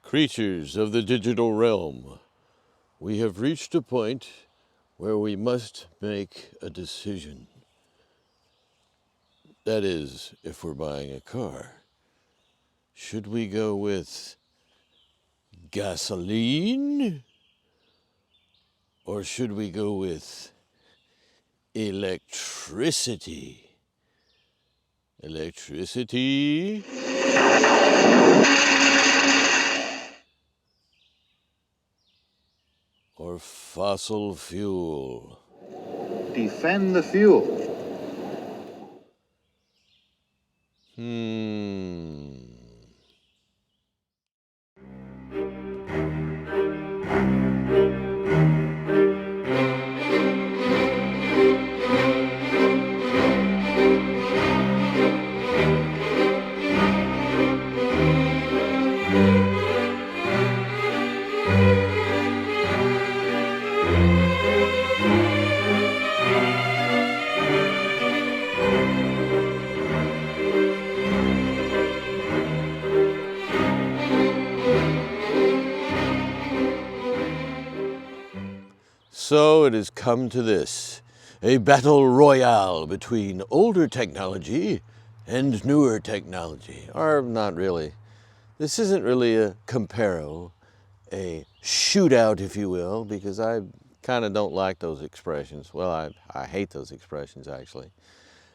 Creatures of the digital realm, we have reached a point where we must make a decision. That is, if we're buying a car. Should we go with gasoline? Or should we go with electricity? Electricity? Or fossil fuel? Defend the fuel. So it has come to this, a battle royale between older technology and newer technology. Or not really. This isn't really a comparo, a shootout, if you will, because I kind of don't like those expressions. Well, I hate those expressions, actually.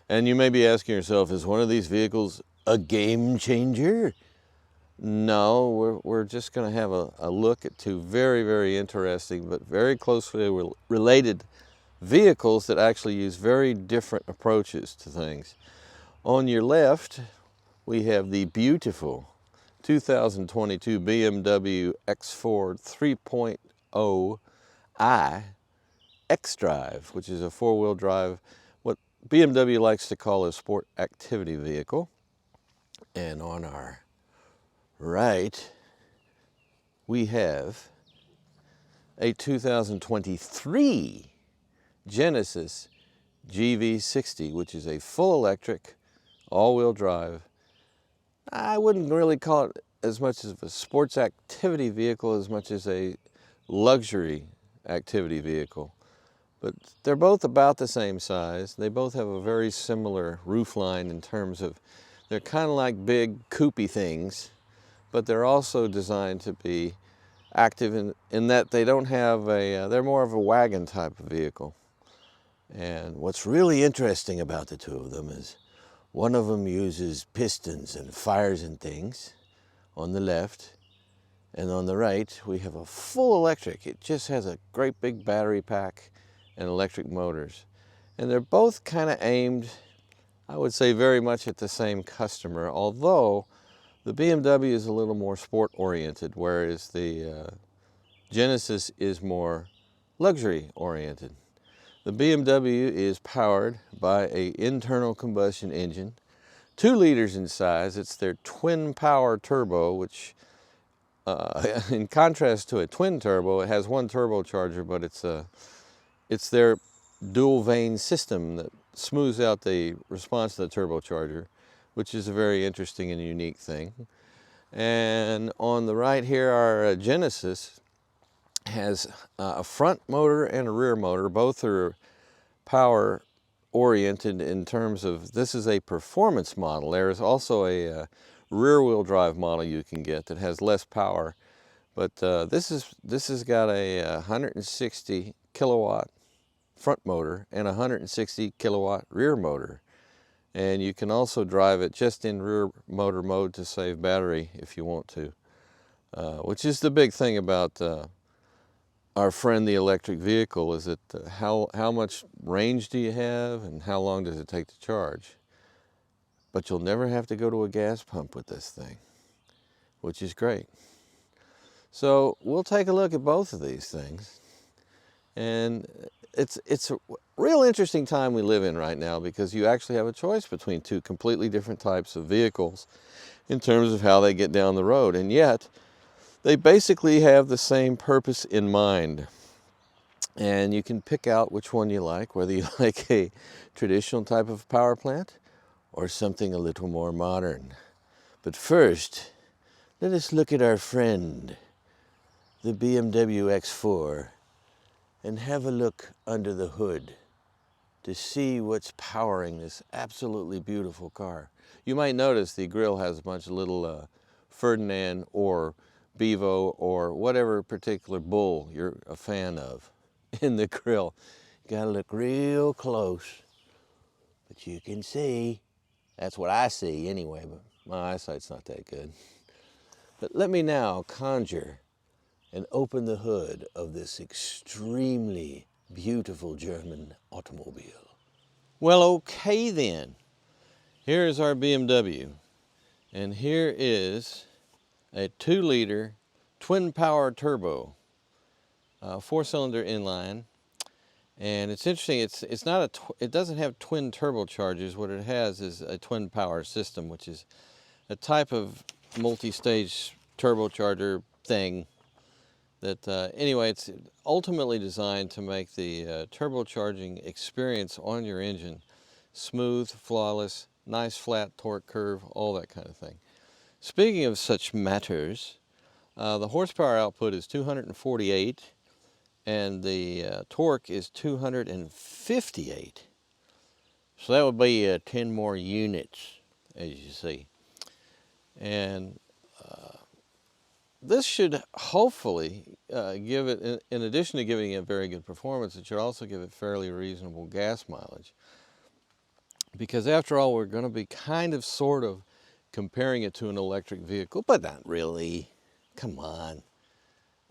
And you may be asking yourself, is one of these vehicles a game changer? No, we're just going to have a look at two very, very interesting but very closely related vehicles that actually use very different approaches to things. On your left, we have the beautiful 2022 BMW X4 3.0i xDrive, which is a four-wheel drive, what BMW likes to call a sport activity vehicle. And on our right, we have a 2023 Genesis GV60, which is a full electric, all-wheel drive. I wouldn't really call it as much as a sports activity vehicle as much as a luxury activity vehicle. But they're both about the same size. They both have a very similar roofline in terms of, they're kind of like big coupey things, but they're also designed to be active in that they don't have they're more of a wagon type of vehicle. And what's really interesting about the two of them is one of them uses pistons and fires and things on the left, and on the right we have a full electric. It just has a great big battery pack and electric motors. And they're both kind of aimed, I would say, very much at the same customer, although the BMW is a little more sport oriented, whereas the Genesis is more luxury oriented. The BMW is powered by an internal combustion engine, 2 liters in size. It's their twin power turbo, which in contrast to a twin turbo, it has one turbocharger, but it's their dual vane system that smooths out the response to the turbocharger, which is a very interesting and unique thing. And on the right here, our Genesis has a front motor and a rear motor. Both are power oriented in terms of, this is a performance model. There is also a rear wheel drive model you can get that has less power, but this has got a 160 kilowatt front motor and a 160 kilowatt rear motor. And you can also drive it just in rear motor mode to save battery if you want to, which is the big thing about our friend the electric vehicle, is that how much range do you have and how long does it take to charge? But you'll never have to go to a gas pump with this thing, which is great. So we'll take a look at both of these things. And it's a real interesting time we live in right now, because you actually have a choice between two completely different types of vehicles in terms of how they get down the road, and yet they basically have the same purpose in mind. And you can pick out which one you like, whether you like a traditional type of power plant or something a little more modern. But first, let us look at our friend, the BMW X4, and have a look under the hood to see what's powering this absolutely beautiful car. You might notice the grille has a bunch of little Ferdinand or Bevo or whatever particular bull you're a fan of in the grille. You gotta look real close, but you can see. That's what I see anyway, but my eyesight's not that good. But let me now conjure and open the hood of this extremely beautiful German automobile. Well, okay then. Here is our BMW, and here is a 2-liter twin power turbo, 4-cylinder inline. And it's interesting, it's not it doesn't have twin turbochargers. What it has is a twin power system, which is a type of multi-stage turbocharger thing that, anyway, it's ultimately designed to make the turbocharging experience on your engine smooth, flawless, nice flat torque curve, all that kind of thing. Speaking of such matters, the horsepower output is 248 and the torque is 258. So that would be 10 more units, as you see. And this should hopefully give it, in addition to giving it very good performance, it should also give it fairly reasonable gas mileage. Because after all, we're going to be kind of sort of comparing it to an electric vehicle, but not really. Come on.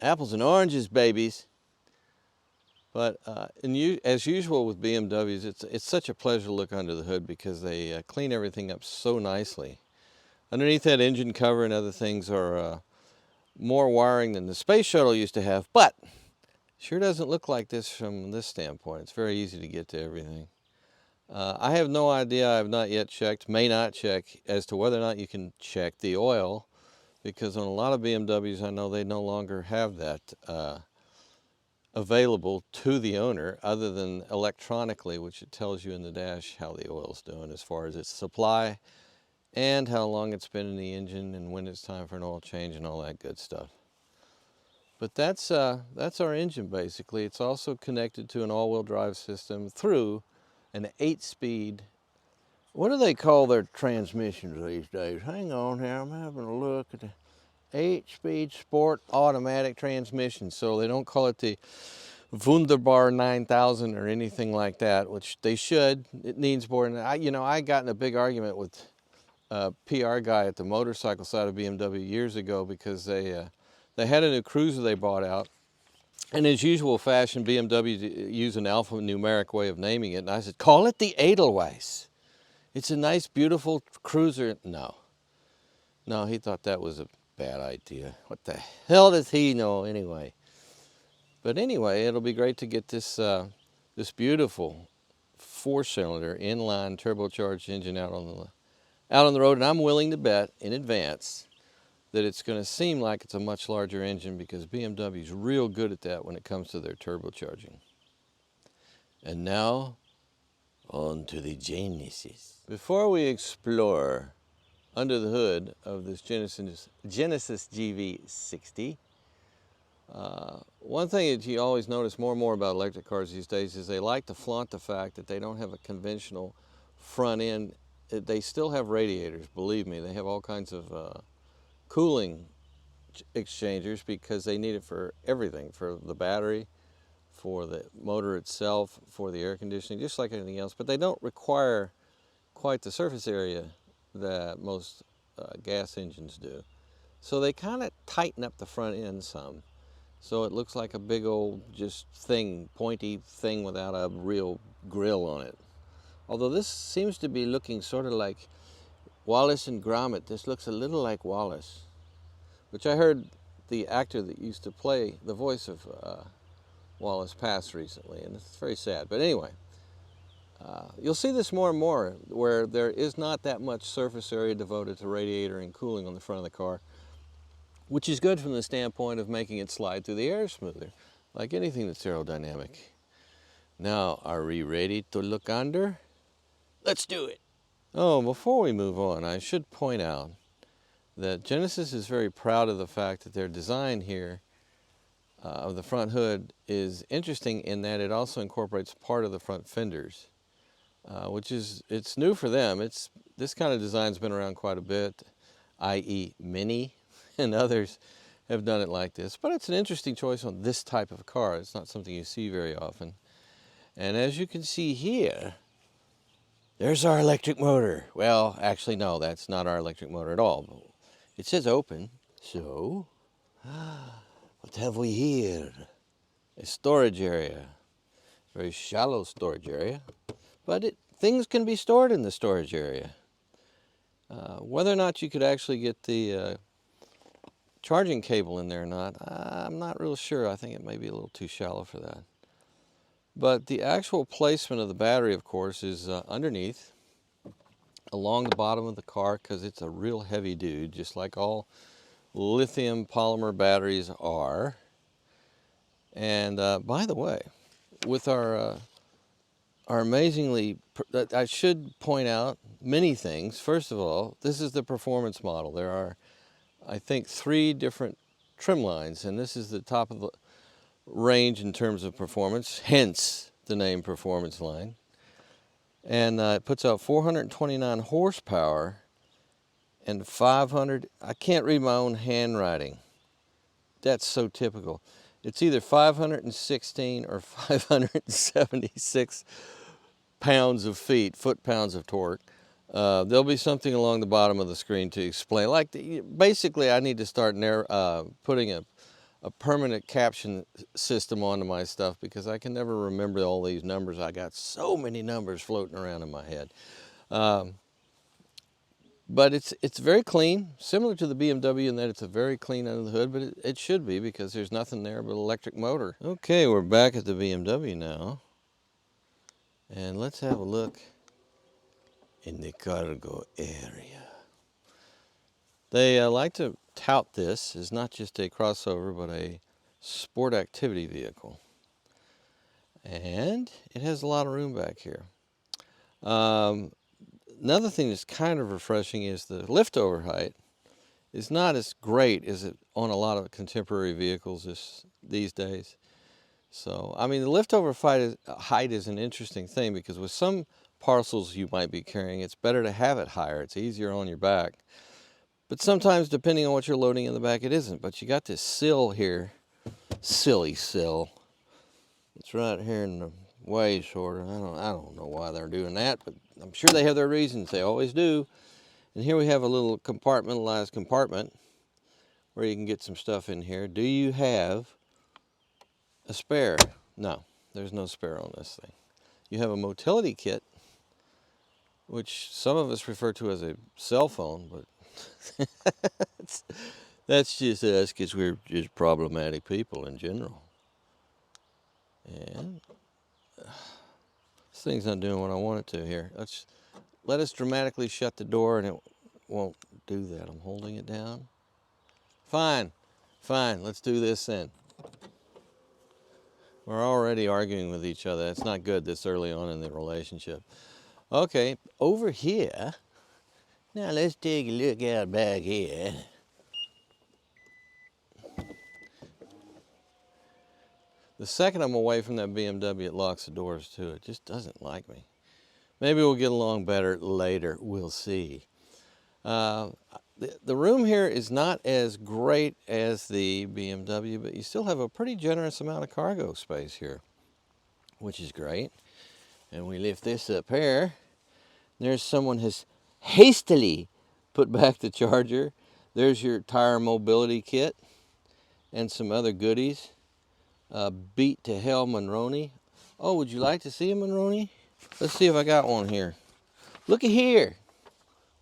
Apples and oranges, babies. But as usual with BMWs, it's such a pleasure to look under the hood because they clean everything up so nicely. Underneath that engine cover and other things are more wiring than the Space Shuttle used to have, but sure doesn't look like this from this standpoint. It's very easy to get to everything. I have no idea, I have not yet checked, may not check, as to whether or not you can check the oil, because on a lot of BMWs I know they no longer have that available to the owner other than electronically, which it tells you in the dash how the oil's doing as far as its supply and how long it's been in the engine and when it's time for an oil change and all that good stuff. But that's our engine basically. It's also connected to an all-wheel drive system through an 8-speed, what do they call their transmissions these days? Hang on here, I'm having a look at the 8-speed sport automatic transmission. So they don't call it the Wunderbar 9000 or anything like that, which they should. It needs more. And I got in a big argument with a PR guy at the motorcycle side of BMW years ago because they had a new cruiser they bought out. And as usual fashion, BMW used an alphanumeric way of naming it. And I said, call it the Edelweiss. It's a nice, beautiful cruiser. No, he thought that was a bad idea. What the hell does he know anyway? But anyway, it'll be great to get this this beautiful 4-cylinder inline turbocharged engine out on the road, and I'm willing to bet in advance that it's going to seem like it's a much larger engine because BMW's real good at that when it comes to their turbocharging. And now, on to the Genesis. Before we explore under the hood of this Genesis GV60, one thing that you always notice more and more about electric cars these days is they like to flaunt the fact that they don't have a conventional front end. They still have radiators, believe me. They have all kinds of cooling exchangers because they need it for everything, for the battery, for the motor itself, for the air conditioning, just like anything else. But they don't require quite the surface area that most gas engines do. So they kind of tighten up the front end some. So it looks like a big old just thing, pointy thing without a real grill on it. Although this seems to be looking sort of like Wallace and Gromit. This looks a little like Wallace, which I heard the actor that used to play the voice of Wallace passed recently, and it's very sad. But anyway, you'll see this more and more where there is not that much surface area devoted to radiator and cooling on the front of the car, which is good from the standpoint of making it slide through the air smoother, like anything that's aerodynamic. Now, are we ready to look under? Let's do it. Oh, before we move on, I should point out that Genesis is very proud of the fact that their design here of the front hood is interesting in that it also incorporates part of the front fenders, which is, it's new for them. This kind of design's been around quite a bit, i.e. Mini and others have done it like this, but it's an interesting choice on this type of car. It's not something you see very often. And as you can see here, there's our electric motor. Well, actually, no, that's not our electric motor at all. It says open, so what have we here? A storage area, very shallow storage area, but things can be stored in the storage area. Whether or not you could actually get the charging cable in there or not, I'm not real sure. I think it may be a little too shallow for that. But the actual placement of the battery, of course, is underneath, along the bottom of the car, because it's a real heavy dude, just like all lithium polymer batteries are. And by the way, with our amazingly, I should point out many things. First of all, this is the performance model. There are, I think, 3 different trim lines, and this is the top of the range in terms of performance, hence the name Performance Line. And it puts out 429 horsepower and 500, I can't read my own handwriting. That's so typical. It's either 516 or 576 pounds of foot-pounds of torque. There'll be something along the bottom of the screen to explain. Basically, I need to start putting a permanent caption system onto my stuff, because I can never remember all these numbers. I got so many numbers floating around in my head. But it's very clean, similar to the BMW in that it's a very clean under the hood, but it should be, because there's nothing there but an electric motor. Okay, we're back at the BMW now. And let's have a look in the cargo area. They like to tout this as not just a crossover, but a sport activity vehicle. And it has a lot of room back here. Another thing that's kind of refreshing is the liftover height is not as great as it on a lot of contemporary vehicles these days. So, I mean, the liftover height is an interesting thing, because with some parcels you might be carrying, it's better to have it higher. It's easier on your back. But sometimes, depending on what you're loading in the back, it isn't. But you got this sill here, silly sill. It's right here in the way, sort of. I don't know why they're doing that, but I'm sure they have their reasons. They always do. And here we have a little compartmentalized compartment where you can get some stuff in here. Do you have a spare? No, there's no spare on this thing. You have a motility kit, which some of us refer to as a cell phone, but that's just us, because we're just problematic people in general. And this thing's not doing what I want it to here. Let us dramatically shut the door, and it won't do that. I'm holding it down. Fine, let's do this then. We're already arguing with each other. That's not good this early on in the relationship. Okay, over here. Now let's take a look out back here. The second I'm away from that BMW, it locks the doors too. It just doesn't like me. Maybe we'll get along better later. We'll see. The room here is not as great as the BMW, but you still have a pretty generous amount of cargo space here, which is great. And we lift this up here. There's someone has hastily put back the charger. There's your tire mobility kit and some other goodies. Beat to hell Monroney. Oh, would you like to see a Monroney? Let's see if I got one here. Look at here.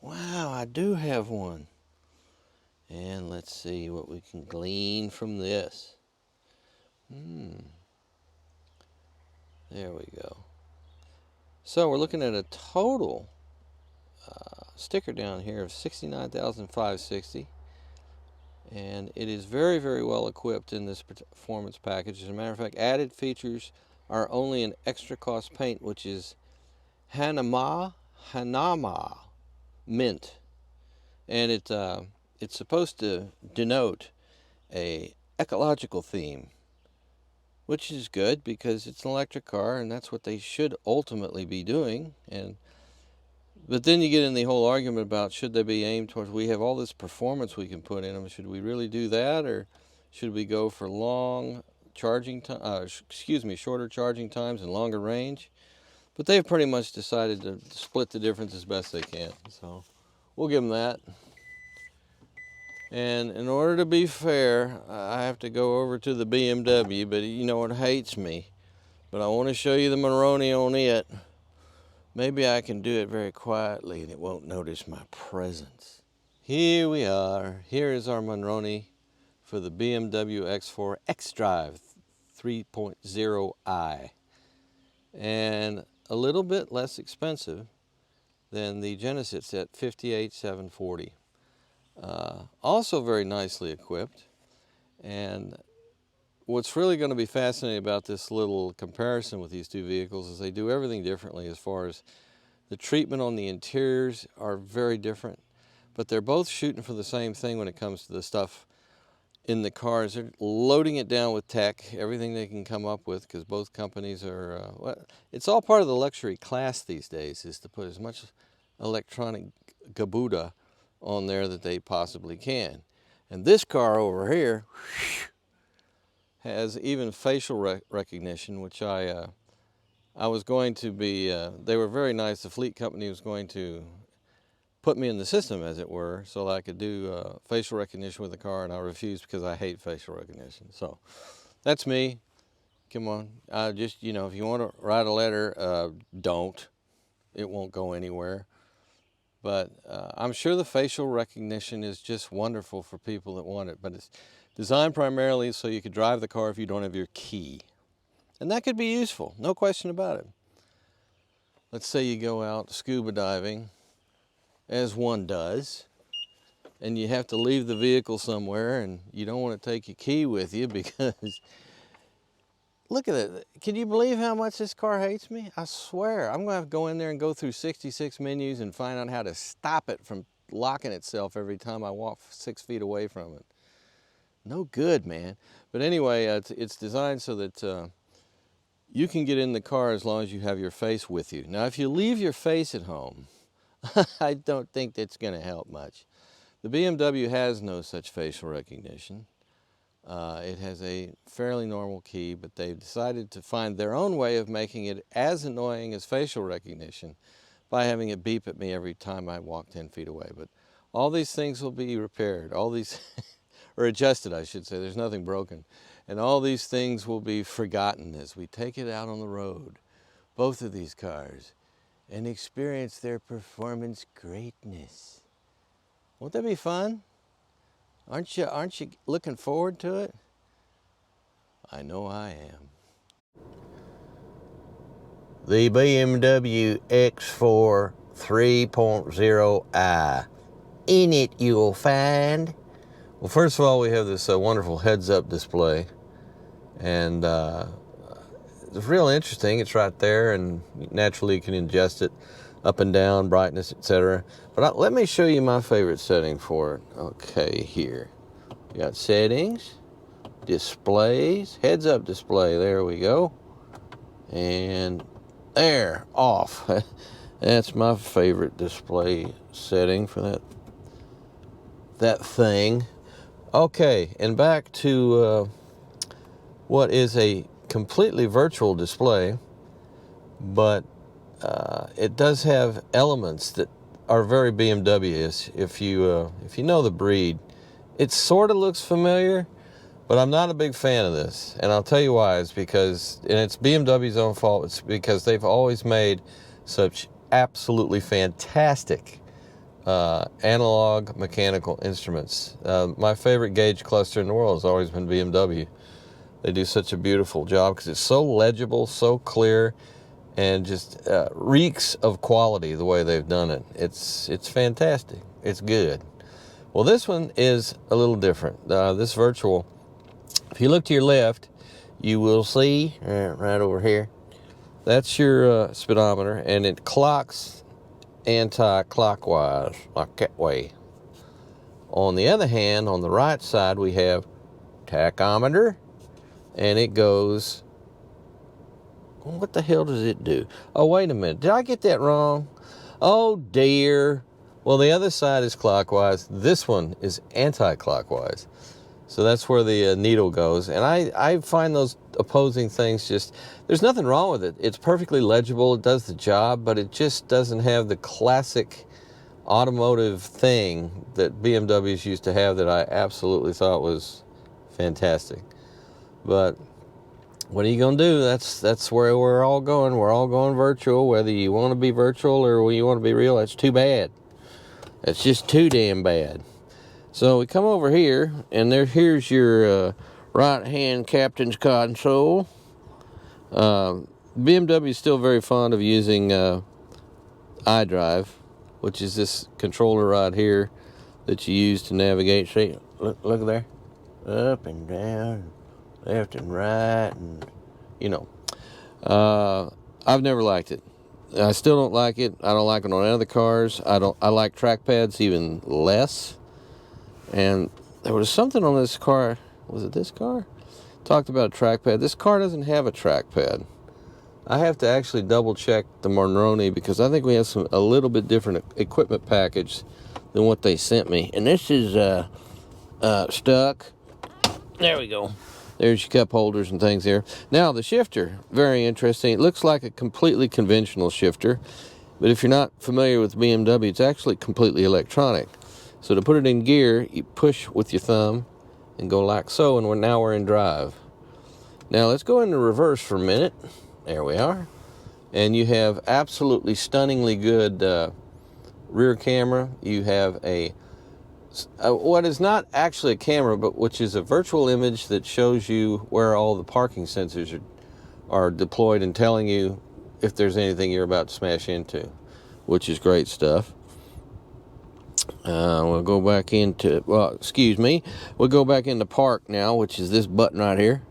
Wow, I do have one. And let's see what we can glean from this. There we go. So we're looking at a total sticker down here of $69,560. And it is very, very well equipped in this performance package. As a matter of fact, added features are only an extra cost paint, which is Hanama Mint. And it it's supposed to denote a ecological theme, which is good because it's an electric car and that's what they should ultimately be doing. But then you get in the whole argument about should they be aimed towards, we have all this performance we can put in them, should we really do that, or should we go for long charging time, shorter charging times and longer range? But they've pretty much decided to split the difference as best they can, so we'll give them that. And in order to be fair, I have to go over to the BMW, but you know it hates me. But I want to show you the Monroney on it. Maybe I can do it very quietly and it won't notice my presence. Here we are. Here is our Monroney for the BMW X4 xDrive 3.0i. And a little bit less expensive than the Genesis at $58,740. Also very nicely equipped. And what's really going to be fascinating about this little comparison with these two vehicles is they do everything differently as far as the treatment on the interiors are very different. But they're both shooting for the same thing when it comes to the stuff in the cars. They're loading it down with tech, everything they can come up with, because both companies are, it's all part of the luxury class these days, is to put as much electronic gabuda on there that they possibly can. And this car over here has even facial recognition, which I was going to be, they were very nice. The fleet company was going to put me in the system, as it were, so that I could do facial recognition with the car, and I refused because I hate facial recognition. So that's me. Come on, just, you know, if you want to write a letter, don't. It won't go anywhere. But I'm sure the facial recognition is just wonderful for people that want it, but it's designed primarily so you could drive the car if you don't have your key. And that could be useful, no question about it. Let's say you go out scuba diving, as one does, and you have to leave the vehicle somewhere and you don't want to take your key with you because, look at it. Can you believe how much this car hates me? I swear, I'm going to have to go in there and go through 66 menus and find out how to stop it from locking itself every time I walk 6 feet away from it. No good, man. But anyway, it's designed so that you can get in the car as long as you have your face with you. Now, if you leave your face at home, I don't think that's going to help much. The BMW has no such facial recognition. It has a fairly normal key, but they've decided to find their own way of making it as annoying as facial recognition by having it beep at me every time I walk 10 feet away. But all these things will be repaired. All these, or adjusted, I should say. There's nothing broken. And all these things will be forgotten as we take it out on the road, both of these cars, and experience their performance greatness. Won't that be fun? Aren't you looking forward to it? I know I am. The BMW X4 3.0i. In it you'll find. Well, first of all, we have this wonderful heads-up display. And it's real interesting. It's right there, and naturally you can adjust it up and down, brightness, etc. But let me show you my favorite setting for it. Okay, here. We got settings, displays, heads-up display. There we go. And there, off. That's my favorite display setting for that thing. Okay, and back to what is a completely virtual display, but it does have elements that are very BMW-ish. If you know the breed, it sort of looks familiar, but I'm not a big fan of this, and I'll tell you why. It's because, and it's BMW's own fault, it's because they've always made such absolutely fantastic analog mechanical instruments. My favorite gauge cluster in the world has always been BMW. They do such a beautiful job because it's so legible, so clear, and just reeks of quality the way they've done it. It's fantastic. It's good. Well, this one is a little different. This virtual, if you look to your left, you will see right over here, that's your speedometer, and it clocks anti-clockwise like that way. On the other hand, on the right side, we have tachometer, and it goes, what the hell does it do? Oh, wait a minute. Did I get that wrong? Oh, dear. Well, the other side is clockwise. This one is anti-clockwise. So that's where the needle goes. And I find those opposing things just, there's nothing wrong with it. It's perfectly legible. It does the job, but it just doesn't have the classic automotive thing that BMWs used to have that I absolutely thought was fantastic. But what are you going to do? That's where we're all going. We're all going virtual. Whether you want to be virtual or you want to be real, that's too bad. That's just too damn bad. So we come over here, and here's your right-hand captain's console. BMW is still very fond of using xDrive, which is this controller right here that you use to navigate. See, look there, up and down, left and right, and you know. I've never liked it. I still don't like it. I don't like it on other cars. I like trackpads even less. And there was something on this car. Was it this car? Talked about a trackpad. This car doesn't have a trackpad. I have to actually double check the Monroney because I think we have a little bit different equipment package than what they sent me. And this is stuck. There we go. There's your cup holders and things there. Now the shifter, very interesting. It looks like a completely conventional shifter, but if you're not familiar with BMW, it's actually completely electronic. So to put it in gear, you push with your thumb and go like so, and now we're in drive. Now let's go into reverse for a minute. There we are. And you have absolutely stunningly good rear camera. You have what is not actually a camera, but which is a virtual image that shows you where all the parking sensors are deployed and telling you if there's anything you're about to smash into, which is great stuff. We'll go back into, we'll go back into park now, which is this button right here.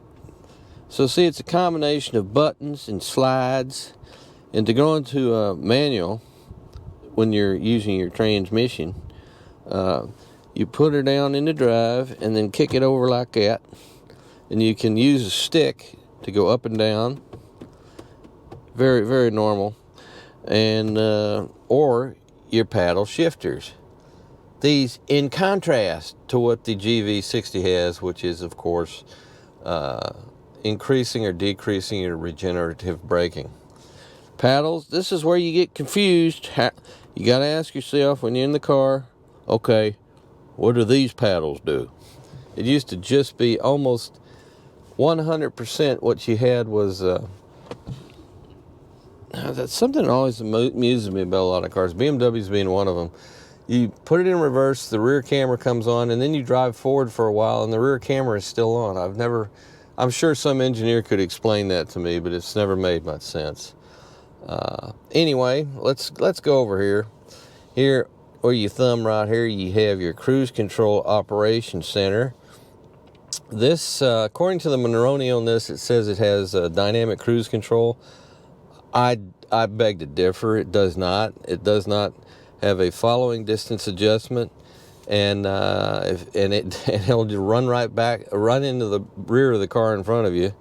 So see, it's a combination of buttons and slides. And to go into a manual, when you're using your transmission, you put her down in the drive and then kick it over like that. And you can use a stick to go up and down. Very, very normal. And, or your paddle shifters. These, in contrast to what the GV60 has, which is, of course, increasing or decreasing your regenerative braking. Paddles, this is where you get confused. You got to ask yourself when you're in the car, okay, what do these paddles do? It used to just be almost 100% what you had was, that's something that always amuses me about a lot of cars, BMWs being one of them. You put it in reverse, the rear camera comes on, and then you drive forward for a while, and the rear camera is still on. I'm sure some engineer could explain that to me, but it's never made much sense. Anyway, let's go over here. Here, where you thumb right here, you have your cruise control operation center. This, according to the Monroney on this, it says it has dynamic cruise control. I beg to differ. It does not. It does not have a following distance adjustment, and it'll just run into the rear of the car in front of you,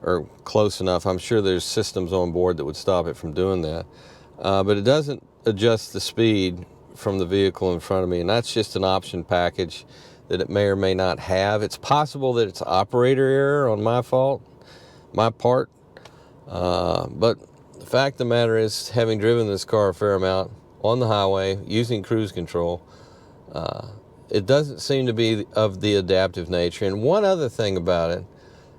or close enough. I'm sure there's systems on board that would stop it from doing that, but it doesn't adjust the speed from the vehicle in front of me, and that's just an option package that it may or may not have. It's possible that it's operator error on my part, but the fact of the matter is, having driven this car a fair amount on the highway using cruise control, it doesn't seem to be of the adaptive nature. And one other thing about it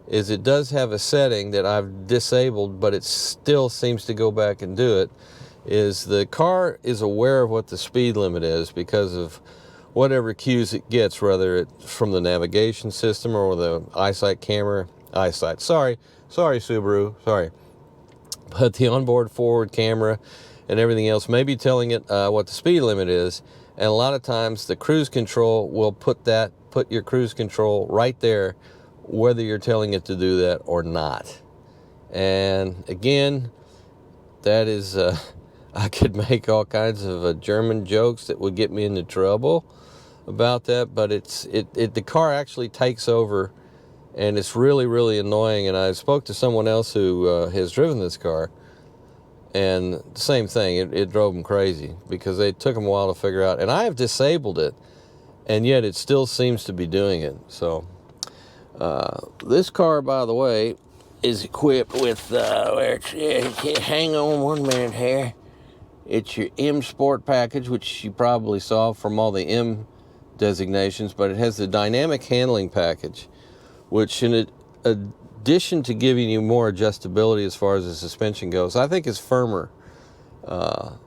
is it does have a setting that I've disabled, but it still seems to go back and do it, is the car is aware of what the speed limit is because of whatever cues it gets, whether it's from the navigation system or the sorry Subaru, sorry. But the onboard forward camera and everything else may be telling it what the speed limit is, and a lot of times the cruise control will put your cruise control right there, whether you're telling it to do that or not. And again, that is I could make all kinds of German jokes that would get me into trouble, about that, but the car actually takes over, and it's really, really annoying. And I spoke to someone else who has driven this car, and the same thing, it drove them crazy because they took them a while to figure out. And I have disabled it, and yet it still seems to be doing it. So this car, by the way, is equipped with, hang on 1 minute here. It's your M Sport package, which you probably saw from all the M designations, but it has the dynamic handling package, which in addition to giving you more adjustability as far as the suspension goes, I think is firmer the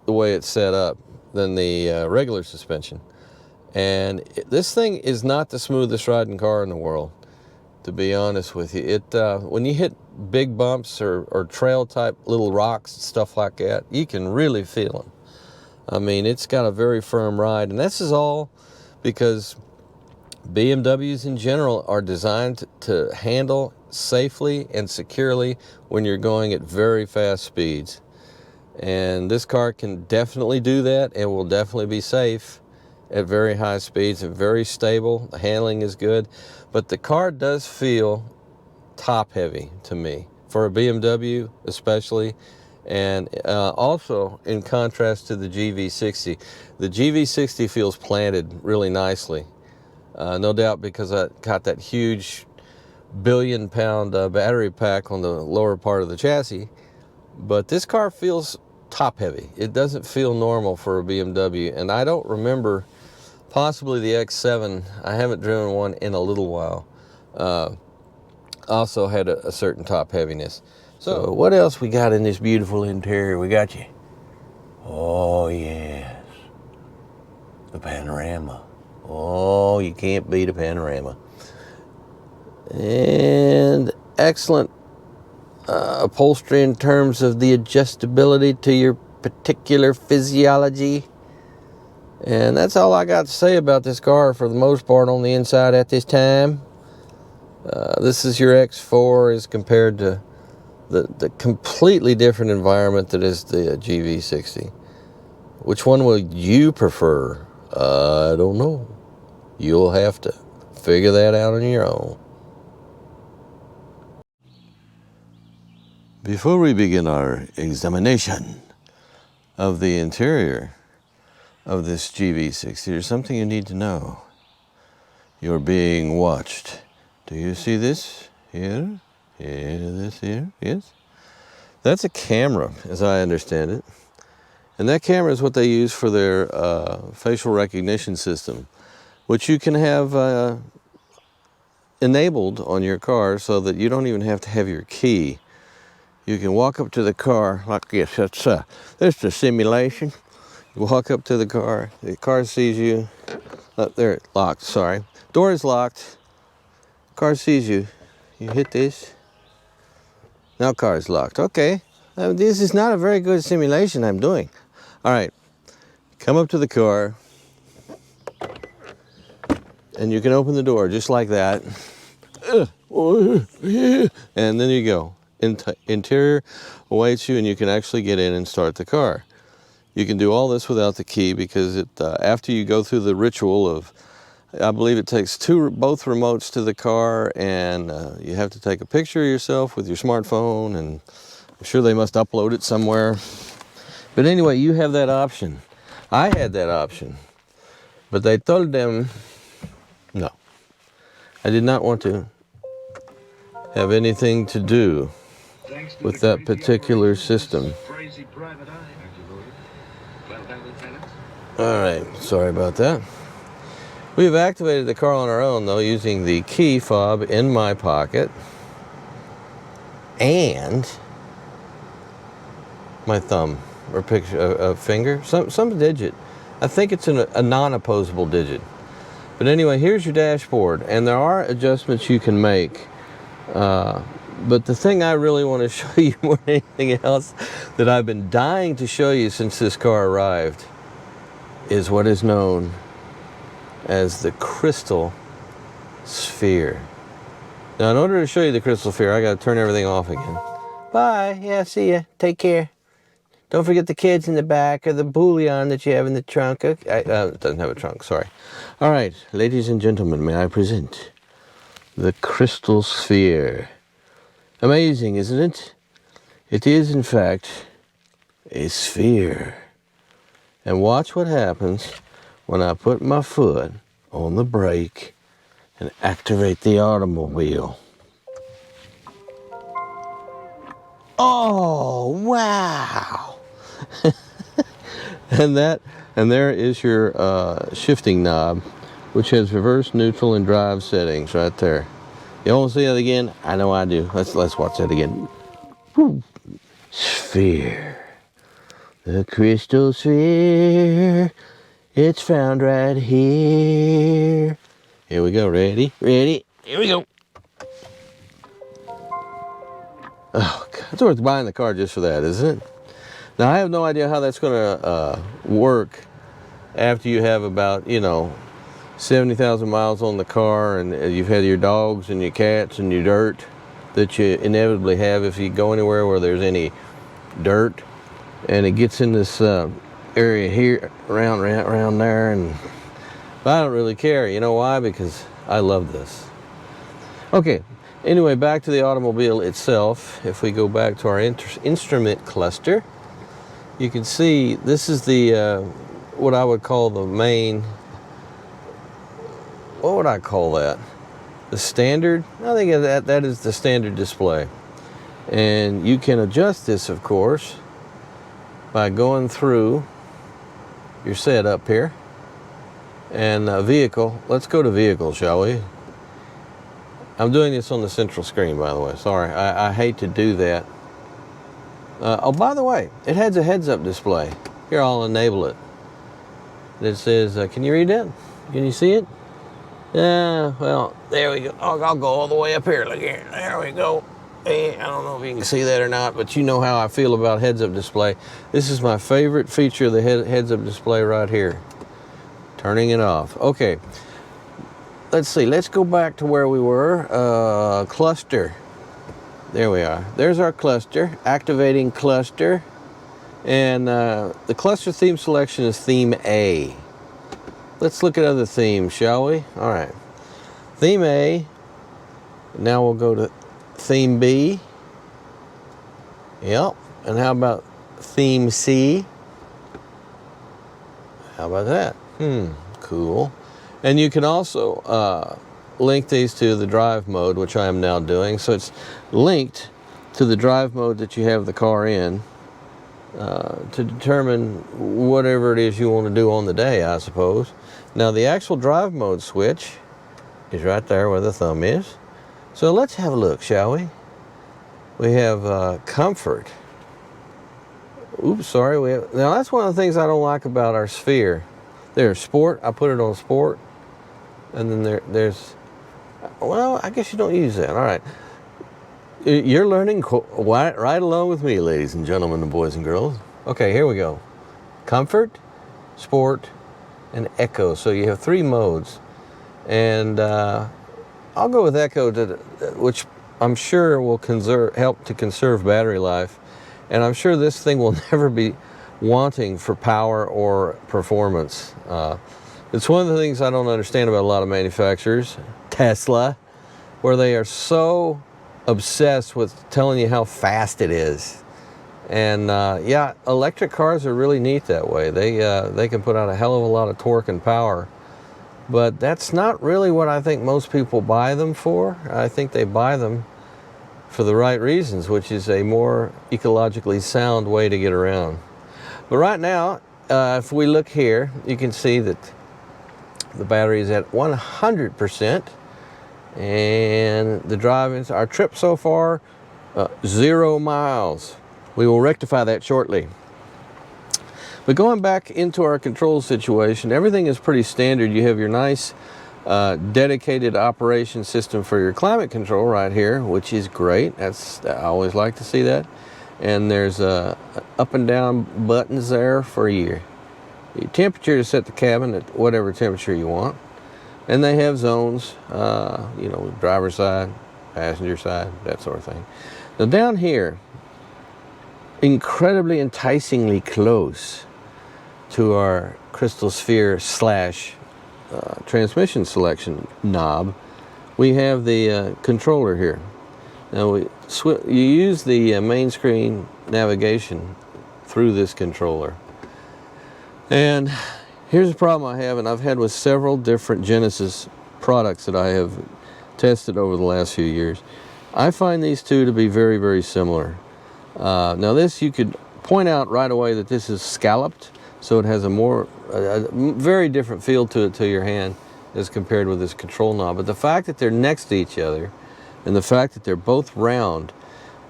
way it's set up than the regular suspension. And this thing is not the smoothest riding car in the world, to be honest with you. When you hit big bumps or trail type little rocks and stuff like that, you can really feel them. I mean, it's got a very firm ride, and this is all because BMWs in general are designed to handle safely and securely when you're going at very fast speeds. And this car can definitely do that and will definitely be safe at very high speeds and very stable. The handling is good, but the car does feel top heavy to me for a BMW especially, and also in contrast to the GV60. The GV60 feels planted really nicely, no doubt because I got that huge billion-pound battery pack on the lower part of the chassis, but this car feels top heavy. It doesn't feel normal for a BMW, and I don't remember, possibly the X7, I haven't driven one in a little while, also had a certain top heaviness. So what else we got in this beautiful interior? We got you. Oh yes, the panorama. Oh, you can't beat a panorama. And excellent upholstery in terms of the adjustability to your particular physiology. And that's all I got to say about this car for the most part on the inside at this time. This is your X4 as compared to the completely different environment that is the GV60. Which one will you prefer? I don't know. You'll have to figure that out on your own. Before we begin our examination of the interior of this GV60, there's something you need to know. You're being watched. Do you see this here? This here? Yes? That's a camera, as I understand it. And that camera is what they use for their facial recognition system, which you can have enabled on your car so that you don't even have to have your key. You can walk up to the car like this. That's the simulation. You walk up to the car sees you. There, locked, sorry. Door is locked. Car sees you. You hit this. Now car is locked. Okay. This is not a very good simulation I'm doing. All right. Come up to the car. And you can open the door just like that. And then you go. Interior awaits you, and you can actually get in and start the car. You can do all this without the key because after you go through the ritual of, I believe it takes both remotes to the car, and you have to take a picture of yourself with your smartphone, and I'm sure they must upload it somewhere. But anyway, you have that option. I had that option, but they told them no. I did not want to have anything to do with that particular system. All right, sorry about that. We have activated the car on our own, though, using the key fob in my pocket and my thumb or a finger, some digit. I think it's a non-opposable digit. But anyway, here's your dashboard, and there are adjustments you can make. But the thing I really want to show you more than anything else that I've been dying to show you since this car arrived is what is known as the crystal sphere. Now, in order to show you the crystal sphere, I got to turn everything off again. Bye. Yeah, see ya. Take care. Don't forget the kids in the back or the bullion that you have in the trunk. Okay, it doesn't have a trunk, sorry. All right, ladies and gentlemen, may I present the crystal sphere. Amazing, isn't it? It is, in fact, a sphere. And watch what happens when I put my foot on the brake and activate the automobile. Oh, wow! and there is your shifting knob, which has reverse, neutral, and drive settings right there. You want to see that again? I know I do. Let's watch that again. Woo. Sphere. The crystal sphere. It's found right here. Here we go. Ready? Ready? Here we go. Oh, God. It's worth buying the car just for that, isn't it? Now, I have no idea how that's going to work after you have about, 70,000 miles on the car, and you've had your dogs and your cats and your dirt that you inevitably have if you go anywhere where there's any dirt, and it gets in this area here, around there, but I don't really care. You know why? Because I love this. Okay, anyway, back to the automobile itself. If we go back to our instrument cluster, you can see this is the what I would call the main, what would I call that? The standard? I think that is the standard display. And you can adjust this, of course, by going through your setup here. And vehicle, let's go to vehicle, shall we? I'm doing this on the central screen, by the way. Sorry, I hate to do that. Oh, by the way, it has a heads-up display. Here, I'll enable it. It says, can you read that? Can you see it? Yeah, well, there we go. I'll go all the way up here. Look here. There we go. Hey, I don't know if you can see that or not, but you know how I feel about heads-up display. This is my favorite feature of the heads-up display right here. Turning it off. Okay. Let's see. Let's go back to where we were. Cluster. There we are. There's our cluster. Activating cluster. And the cluster theme selection is theme A. Let's look at other themes, shall we? All right. Theme A. Now we'll go to theme B. Yep. And how about theme C? How about that? Cool. And you can also link these to the drive mode, which I am now doing. So it's linked to the drive mode that you have the car in to determine whatever it is you want to do on the day, I suppose. Now the actual drive mode switch is right there where the thumb is. So let's have a look, shall we? We have comfort. Oops, sorry. Now that's one of the things I don't like about our sphere. There's sport. I put it on sport. And then there's, well, I guess you don't use that. All right. You're learning right along with me, ladies and gentlemen, and boys and girls. Okay, here we go. Comfort, sport, and echo. So you have three modes. And I'll go with echo, which I'm sure will help to conserve battery life. And I'm sure this thing will never be wanting for power or performance. It's one of the things I don't understand about a lot of manufacturers, Tesla, where they are so obsessed with telling you how fast it is. And yeah, electric cars are really neat that way. They can put out a hell of a lot of torque and power. But that's not really what I think most people buy them for. I think they buy them for the right reasons, which is a more ecologically sound way to get around. But right now, if we look here, you can see that the battery is at 100%. And the driving, our trip so far, 0 miles. We will rectify that shortly. But going back into our control situation, everything is pretty standard. You have your nice dedicated operation system for your climate control right here, which is great. I always like to see that. And there's up and down buttons there for your temperature to set the cabin at whatever temperature you want. And they have zones, you know, driver's side, passenger side, that sort of thing. Now down here, incredibly enticingly close to our crystal sphere slash transmission selection knob, we have the controller here. Now you use the main screen navigation through this controller. And here's a problem I have, and I've had with several different Genesis products that I have tested over the last few years. I find these two to be very, very similar. Now this, you could point out right away that this is scalloped, so it has a very different feel to it to your hand as compared with this control knob. But the fact that they're next to each other and the fact that they're both round,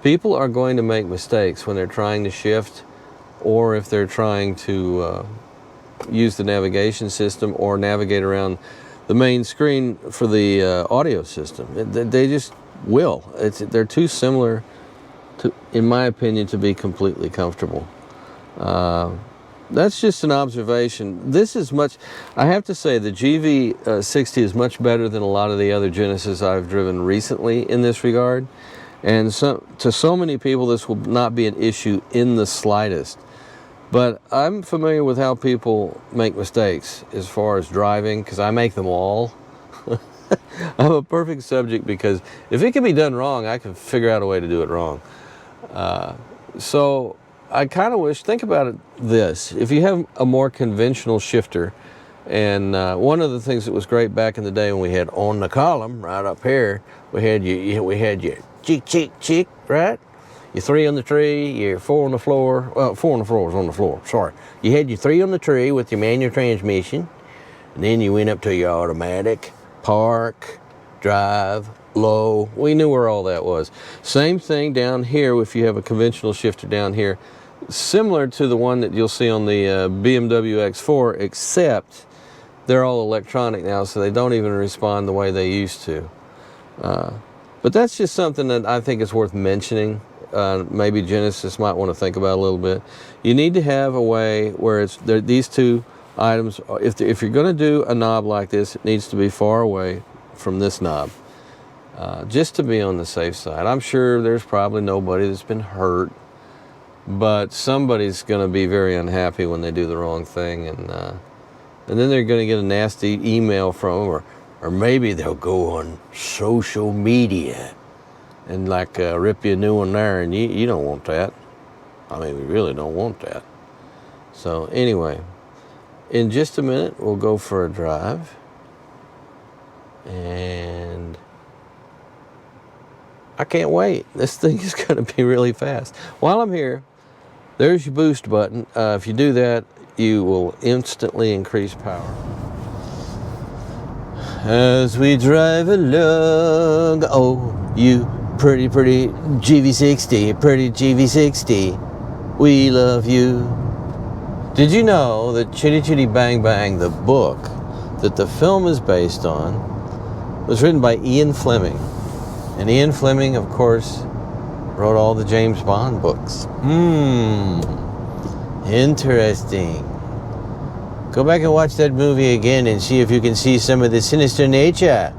people are going to make mistakes when they're trying to shift, or if they're trying to use the navigation system or navigate around the main screen for the audio system. They just will. They're too similar, in my opinion, to be completely comfortable. That's just an observation. This is much, I have to say, the GV60 is much better than a lot of the other Genesis I've driven recently in this regard. And to so many people, this will not be an issue in the slightest. But I'm familiar with how people make mistakes as far as driving, because I make them all. I'm a perfect subject, because if it can be done wrong, I can figure out a way to do it wrong. So I kind of wish, think about it this, if you have a more conventional shifter, and one of the things that was great back in the day when we had on the column right up here, we had your cheek, right? Your 3 on the tree, your 4 on the floor. Well, 4 on the floor was on the floor, sorry. You had your 3 on the tree with your manual transmission, and then you went up to your automatic, park, drive, low. We knew where all that was. Same thing down here if you have a conventional shifter down here, similar to the one that you'll see on the BMW X4, except they're all electronic now, so they don't even respond the way they used to. But that's just something that I think is worth mentioning. Maybe Genesis might want to think about a little bit. You need to have a way where these two items, if you're going to do a knob like this, it needs to be far away from this knob, just to be on the safe side. I'm sure there's probably nobody that's been hurt, but somebody's going to be very unhappy when they do the wrong thing, and then they're going to get a nasty email from them, or maybe they'll go on social media and rip you a new one there, and you don't want that. I mean, we really don't want that. So anyway, in just a minute, we'll go for a drive, and I can't wait. This thing is going to be really fast. While I'm here, there's your boost button. If you do that, you will instantly increase power. As we drive along, oh, you pretty GV60, pretty GV60, we love you. Did you know that Chitty Chitty Bang Bang, the book that the film is based on, was written by Ian Fleming? And Ian Fleming, of course, wrote all the James Bond books. Interesting. Go back and watch that movie again and see if you can see some of the sinister nature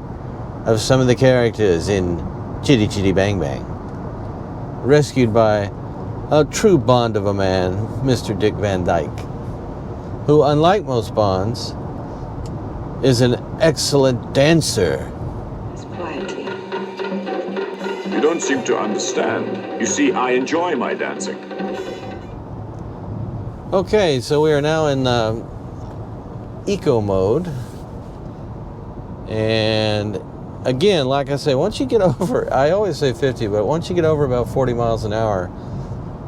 of some of the characters in Chitty Chitty Bang Bang. Rescued by a true Bond of a man, Mr. Dick Van Dyke, who, unlike most Bonds, is an excellent dancer. Quietly. You don't seem to understand. You see, I enjoy my dancing. Okay, so we are now in eco mode, and again, like I say, once you get over, I always say 50, but once you get over about 40 miles an hour,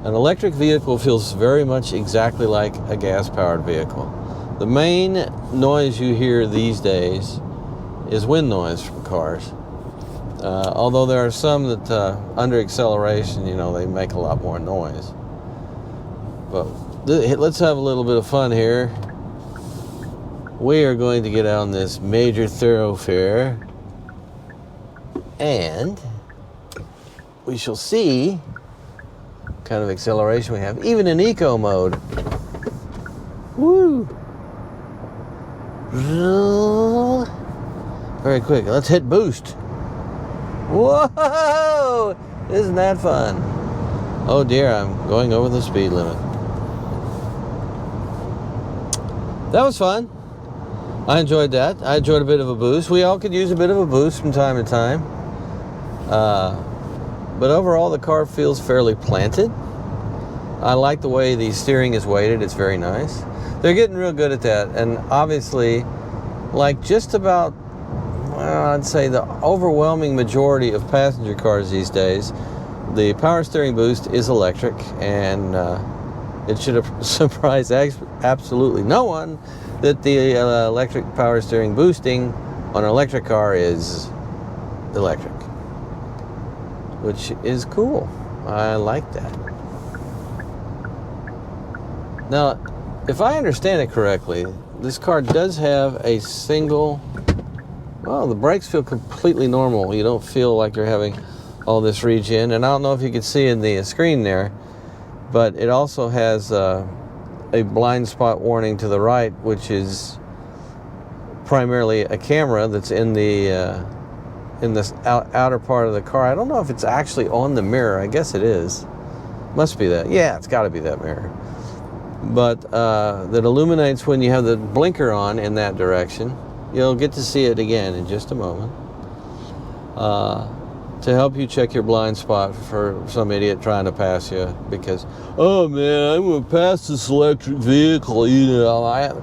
an electric vehicle feels very much exactly like a gas-powered vehicle. The main noise you hear these days is wind noise from cars. Although there are some that under acceleration, they make a lot more noise. But let's have a little bit of fun here. We are going to get on this major thoroughfare, and we shall see what kind of acceleration we have, even in eco mode. Woo! Very quick. Let's hit boost. Whoa! Isn't that fun? Oh dear, I'm going over the speed limit. That was fun. I enjoyed that. I enjoyed a bit of a boost. We all could use a bit of a boost from time to time. But overall, the car feels fairly planted. I like the way the steering is weighted. It's very nice. They're getting real good at that. And obviously, like just about, well, I'd say the overwhelming majority of passenger cars these days, the power steering boost is electric. And it should have surprised absolutely no one that the electric power steering boosting on an electric car is electric, which is cool. I like that. Now, if I understand it correctly, this car does have a single, well, the brakes feel completely normal. You don't feel like you're having all this regen. And I don't know if you can see in the screen there, but it also has a blind spot warning to the right, which is primarily a camera that's in the in this outer part of the car. I don't know if it's actually on the mirror. I guess it is. Must be that. Yeah, it's got to be that mirror. But that illuminates when you have the blinker on in that direction. You'll get to see it again in just a moment. To help you check your blind spot for some idiot trying to pass you because, oh man, I'm going to pass this electric vehicle. You know,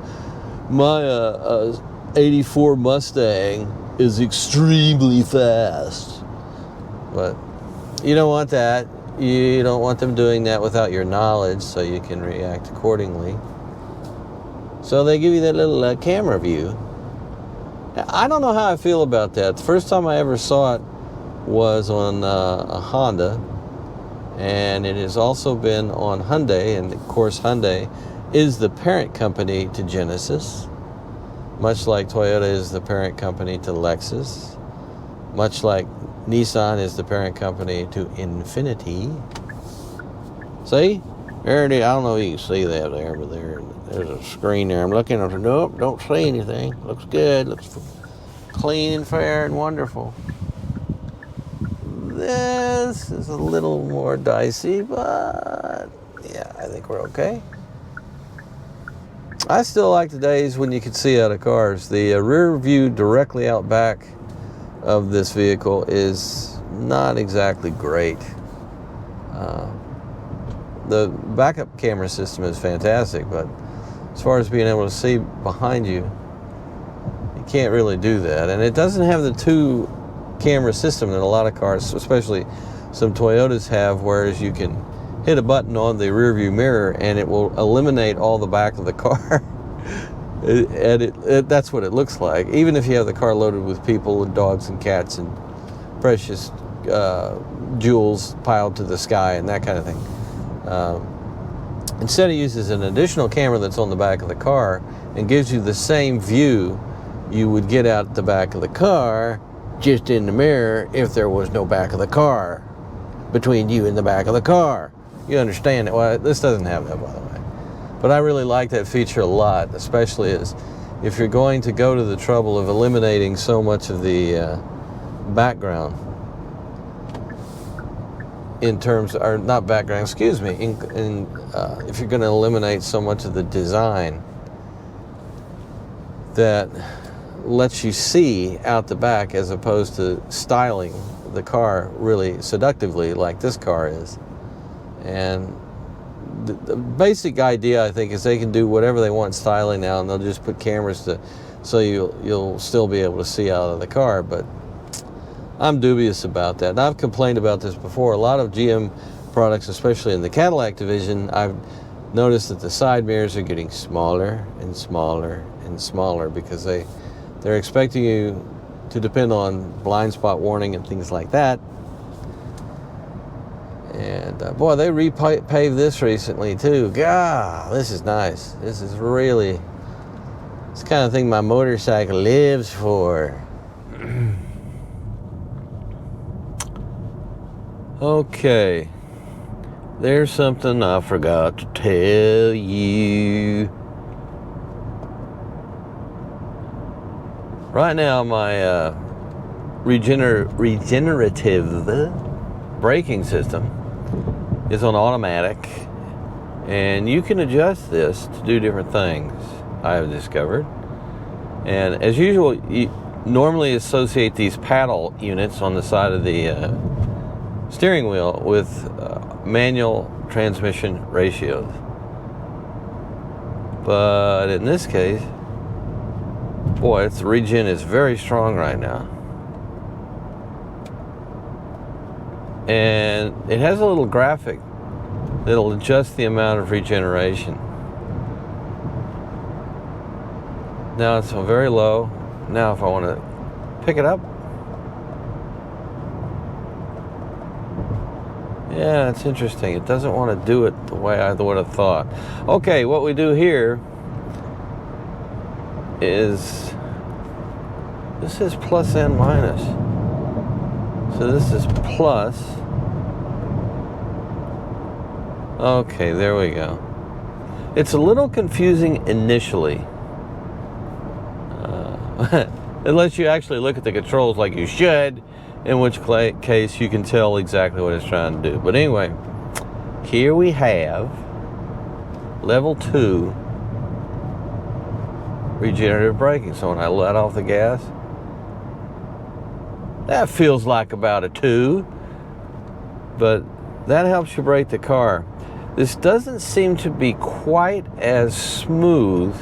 my 84 Mustang is extremely fast. But you don't want that. You don't want them doing that without your knowledge, so you can react accordingly. So they give you that little camera view. I don't know how I feel about that. The first time I ever saw it was on a Honda, and it has also been on Hyundai, and of course Hyundai is the parent company to Genesis, much like Toyota is the parent company to Lexus, much like Nissan is the parent company to Infiniti. See? There it is. I don't know if you can see that there, but there's a screen there. I'm looking at it. Nope, don't see anything. Looks good. Looks clean and fair and wonderful. This is a little more dicey, but yeah, I think we're okay. I still like the days when you could see out of cars. The rear view directly out back of this vehicle is not exactly great. The backup camera system is fantastic, but as far as being able to see behind you, you can't really do that. And it doesn't have the two camera system that a lot of cars, especially some Toyotas, have, whereas you can hit a button on the rear view mirror and it will eliminate all the back of the car. That's what it looks like, even if you have the car loaded with people and dogs and cats and precious jewels piled to the sky and that kind of thing. Instead, it uses an additional camera that's on the back of the car and gives you the same view you would get out the back of the car just in the mirror if there was no back of the car between you and the back of the car. You understand it? Well, this doesn't have that, by the way. But I really like that feature a lot, especially as if you're going to go to the trouble of eliminating so much of the background in terms, or not background, excuse me, if you're going to eliminate so much of the design that lets you see out the back as opposed to styling the car really seductively like this car is. And the basic idea, I think, is they can do whatever they want styling now, and they'll just put cameras so you'll still be able to see out of the car. But I'm dubious about that. And I've complained about this before. A lot of GM products, especially in the Cadillac division, I've noticed that the side mirrors are getting smaller and smaller and smaller because they're expecting you to depend on blind spot warning and things like that. And boy, they repaved this recently too. God, this is nice. This is really, it's the kind of thing my motorcycle lives for. Okay, there's something I forgot to tell you. Right now, my regenerative braking system is on automatic, and you can adjust this to do different things, I have discovered. And as usual, you normally associate these paddle units on the side of the steering wheel with manual transmission ratios. But in this case, boy, its regen is very strong right now. And it has a little graphic that'll adjust the amount of regeneration. Now it's very low. Now if I want to pick it up, yeah, it's interesting. It doesn't want to do it the way I would have thought. Okay, what we do here is, this is plus and minus. So this is plus. Okay, there we go. It's a little confusing initially. Unless you actually look at the controls like you should, in which case you can tell exactly what it's trying to do. But anyway, here we have level 2 regenerative braking. So when I let off the gas, that feels like about a 2, but that helps you brake the car. This doesn't seem to be quite as smooth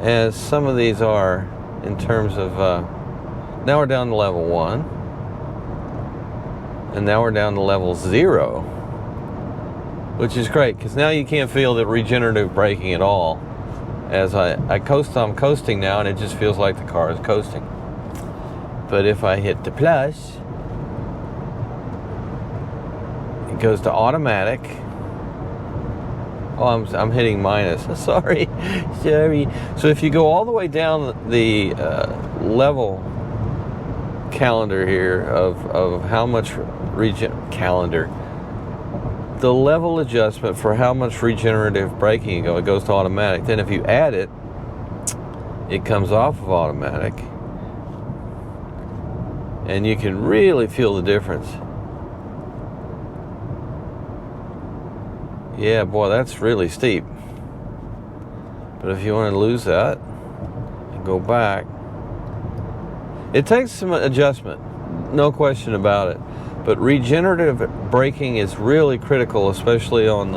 as some of these are in terms of, now we're down to level 1, and now we're down to level 0, which is great, because now you can't feel the regenerative braking at all. As I'm coasting now, and it just feels like the car is coasting. But if I hit the plus, it goes to automatic. Oh, I'm hitting minus. Sorry. So if you go all the way down the level calendar here of how much the level adjustment for how much regenerative braking it goes to automatic. Then if you add it, it comes off of automatic, and you can really feel the difference. Yeah, boy, that's really steep. But if you want to lose that and go back, it takes some adjustment, no question about it. But regenerative braking is really critical, especially on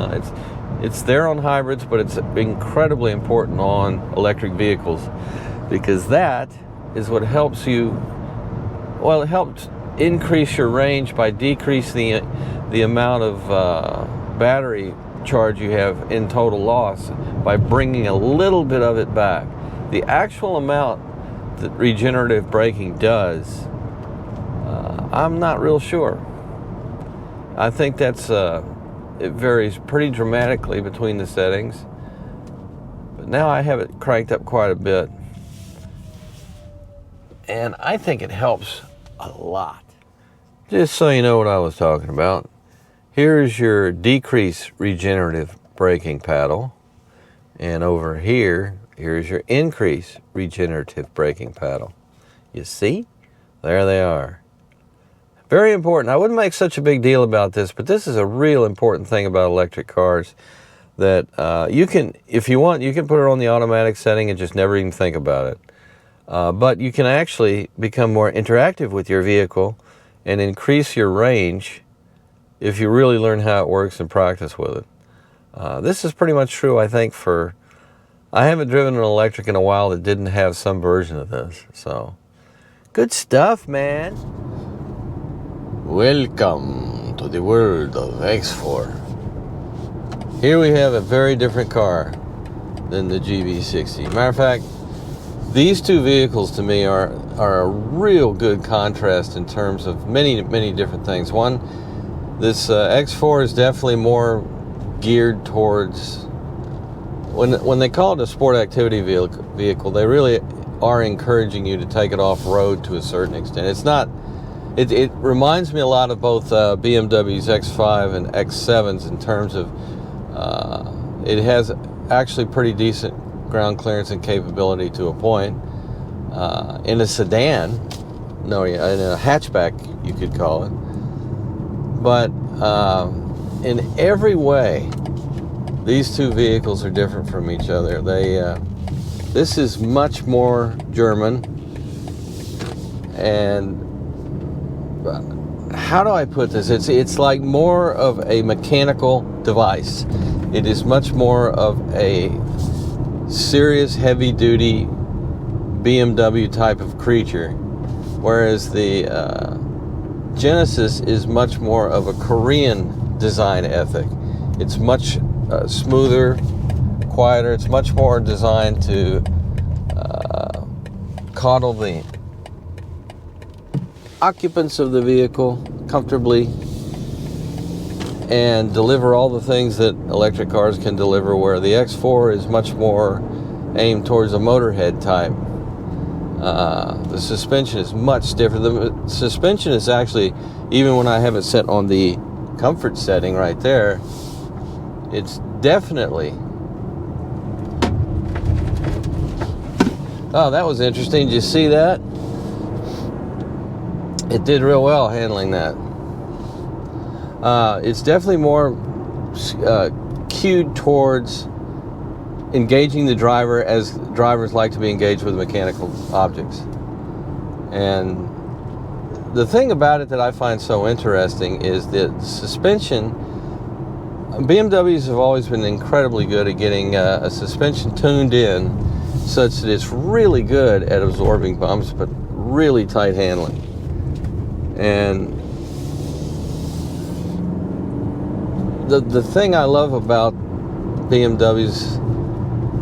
it's there on hybrids, but it's incredibly important on electric vehicles, because that is what helps you. Well, it helps increase your range by decreasing the amount of battery charge you have in total loss by bringing a little bit of it back. The actual amount that regenerative braking does, I'm not real sure. I think that's it varies pretty dramatically between the settings, but now I have it cranked up quite a bit, and I think it helps a lot. Just so you know what I was talking about, here's your decrease regenerative braking paddle, and over here, here's your increase regenerative braking paddle. You see? There they are. Very important. I wouldn't make such a big deal about this, but this is a real important thing about electric cars, that you can, if you want, you can put it on the automatic setting and just never even think about it. But you can actually become more interactive with your vehicle and increase your range if you really learn how it works and practice with it. This is pretty much true, I think, I haven't driven an electric in a while that didn't have some version of this. So, good stuff, man. Welcome to the world of X4. Here we have a very different car than the GV60. Matter of fact, these two vehicles to me are a real good contrast in terms of many, many different things. One, this X4 is definitely more geared towards, when they call it a sport activity vehicle, they really are encouraging you to take it off-road to a certain extent. It's not, it reminds me a lot of both BMW's X5 and X7s in terms of, it has actually pretty decent ground clearance and capability to a point. In a sedan, in a hatchback you could call it. But in every way, these two vehicles are different from each other. This is much more German, and how do I put this? It's like more of a mechanical device. It is much more of a serious, heavy-duty BMW type of creature, whereas the Genesis is much more of a Korean design ethic. It's much smoother, quieter. It's much more designed to coddle the occupants of the vehicle comfortably and deliver all the things that electric cars can deliver, where the X4 is much more aimed towards a motorhead type. The suspension is much different. The suspension is actually, even when I have it set on the comfort setting right there, it's definitely... Oh, that was interesting. Did you see that? It did real well handling that. It's definitely more cued towards engaging the driver as drivers like to be engaged with mechanical objects. And the thing about it that I find so interesting is that suspension, BMWs have always been incredibly good at getting a suspension tuned in such that it's really good at absorbing bumps, but really tight handling. And the thing I love about BMWs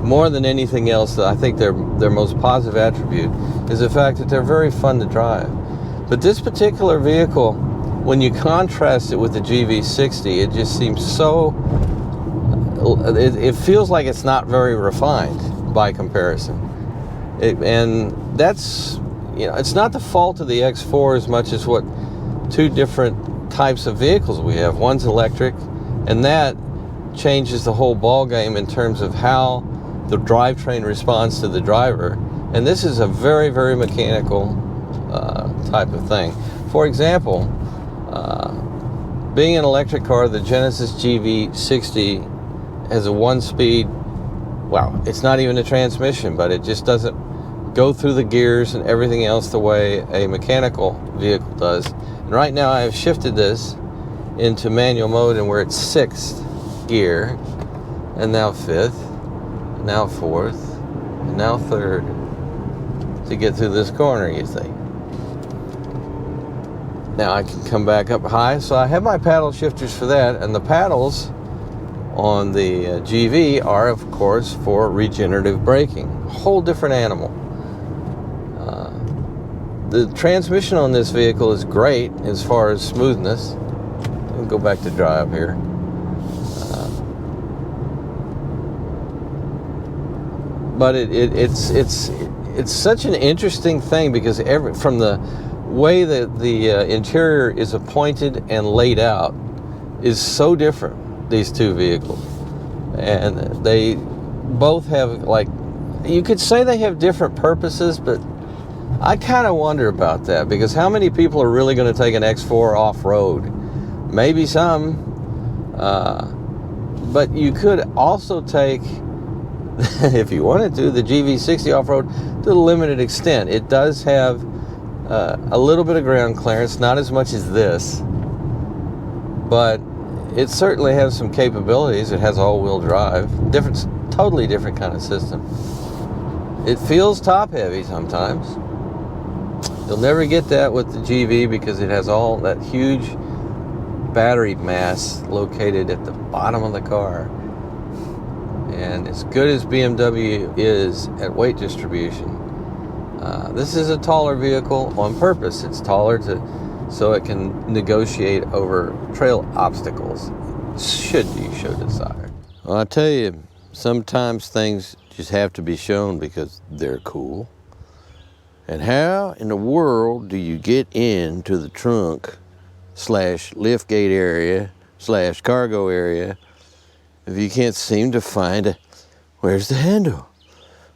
more than anything else, that I think their most positive attribute, is the fact that they're very fun to drive. But this particular vehicle, when you contrast it with the GV60, it just seems so, it feels like it's not very refined by comparison. And that's, you know, it's not the fault of the X4 as much as what two different types of vehicles we have. One's electric, and that changes the whole ball game in terms of how the drivetrain responds to the driver. And this is a very, very mechanical type of thing. For example, being an electric car, the Genesis GV60 has a 1-speed, well, it's not even a transmission, but it just doesn't go through the gears and everything else the way a mechanical vehicle does. And right now I have shifted this into manual mode, and we're at 6th gear, and now 5th, and now 4th, and now 3rd to get through this corner, you see. Now I can come back up high, so I have my paddle shifters for that, and the paddles on the GV are, of course, for regenerative braking. A whole different animal. The transmission on this vehicle is great as far as smoothness. We'll go back to drive here. But it's such an interesting thing, because from the way that the interior is appointed and laid out is so different, these two vehicles. And they both have, like, you could say they have different purposes, but I kind of wonder about that, because how many people are really going to take an X4 off-road? Maybe some, but you could also take, if you wanted to, the GV60 off-road to a limited extent. It does have a little bit of ground clearance, not as much as this, but it certainly has some capabilities. It has all-wheel drive, totally different kind of system. It feels top-heavy sometimes. You'll never get that with the GV, because it has all that huge battery mass located at the bottom of the car. And as good as BMW is at weight distribution, this is a taller vehicle on purpose. It's taller so it can negotiate over trail obstacles, should you show desire. Well, I tell you, sometimes things just have to be shown because they're cool. And how in the world do you get into the trunk / liftgate area / cargo area if you can't seem to find where's the handle?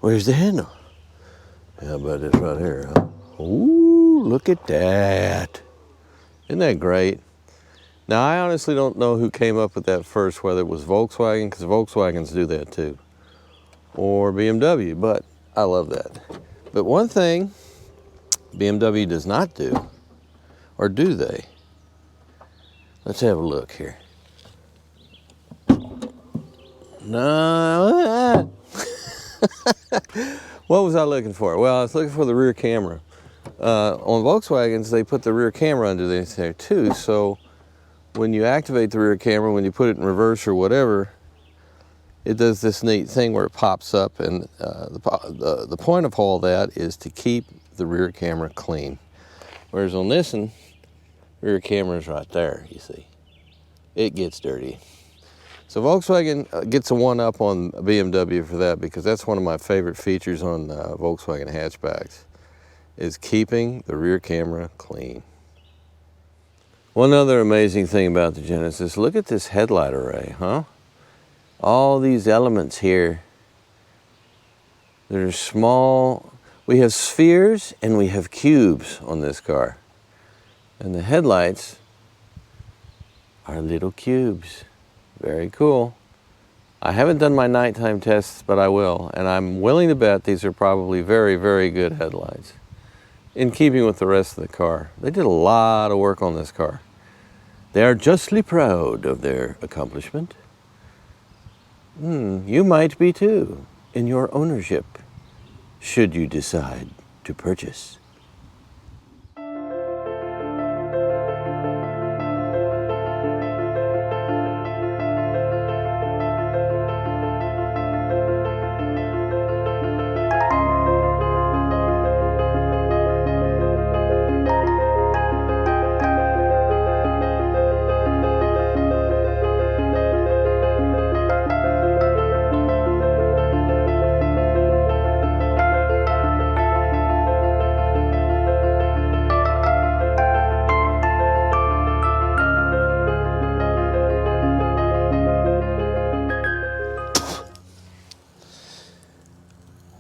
Where's the handle? How about this right here, huh? Ooh, look at that. Isn't that great? Now, I honestly don't know who came up with that first, whether it was Volkswagen, because Volkswagens do that too, or BMW, but I love that. But one thing BMW does not do, or do they? Let's have a look here. No. What was I looking for? Well, I was looking for the rear camera. On Volkswagens, they put the rear camera under there too, so when you activate the rear camera, when you put it in reverse or whatever, it does this neat thing where it pops up, and the point of all that is to keep the rear camera clean. Whereas on this one, rear camera's right there, you see. It gets dirty. So Volkswagen gets a one-up on BMW for that, because that's one of my favorite features on Volkswagen hatchbacks, is keeping the rear camera clean. One other amazing thing about the Genesis, look at this headlight array, huh? All these elements here, they're small. We have spheres and we have cubes on this car. And the headlights are little cubes. Very cool. I haven't done my nighttime tests, but I will. And I'm willing to bet these are probably very, very good headlights, in keeping with the rest of the car. They did a lot of work on this car. They are justly proud of their accomplishment. You might be too, in your ownership, should you decide to purchase.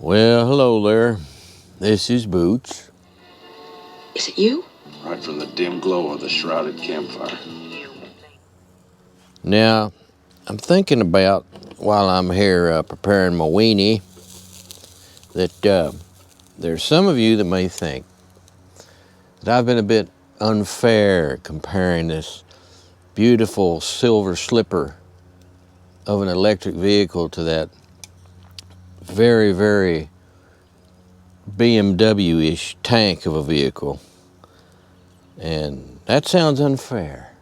Well, hello there. This is Boots. Is it you? Right from the dim glow of the shrouded campfire. Now, I'm thinking about, while I'm here preparing my weenie, that there's some of you that may think that I've been a bit unfair comparing this beautiful silver slipper of an electric vehicle to that very, very BMW-ish tank of a vehicle. And that sounds unfair,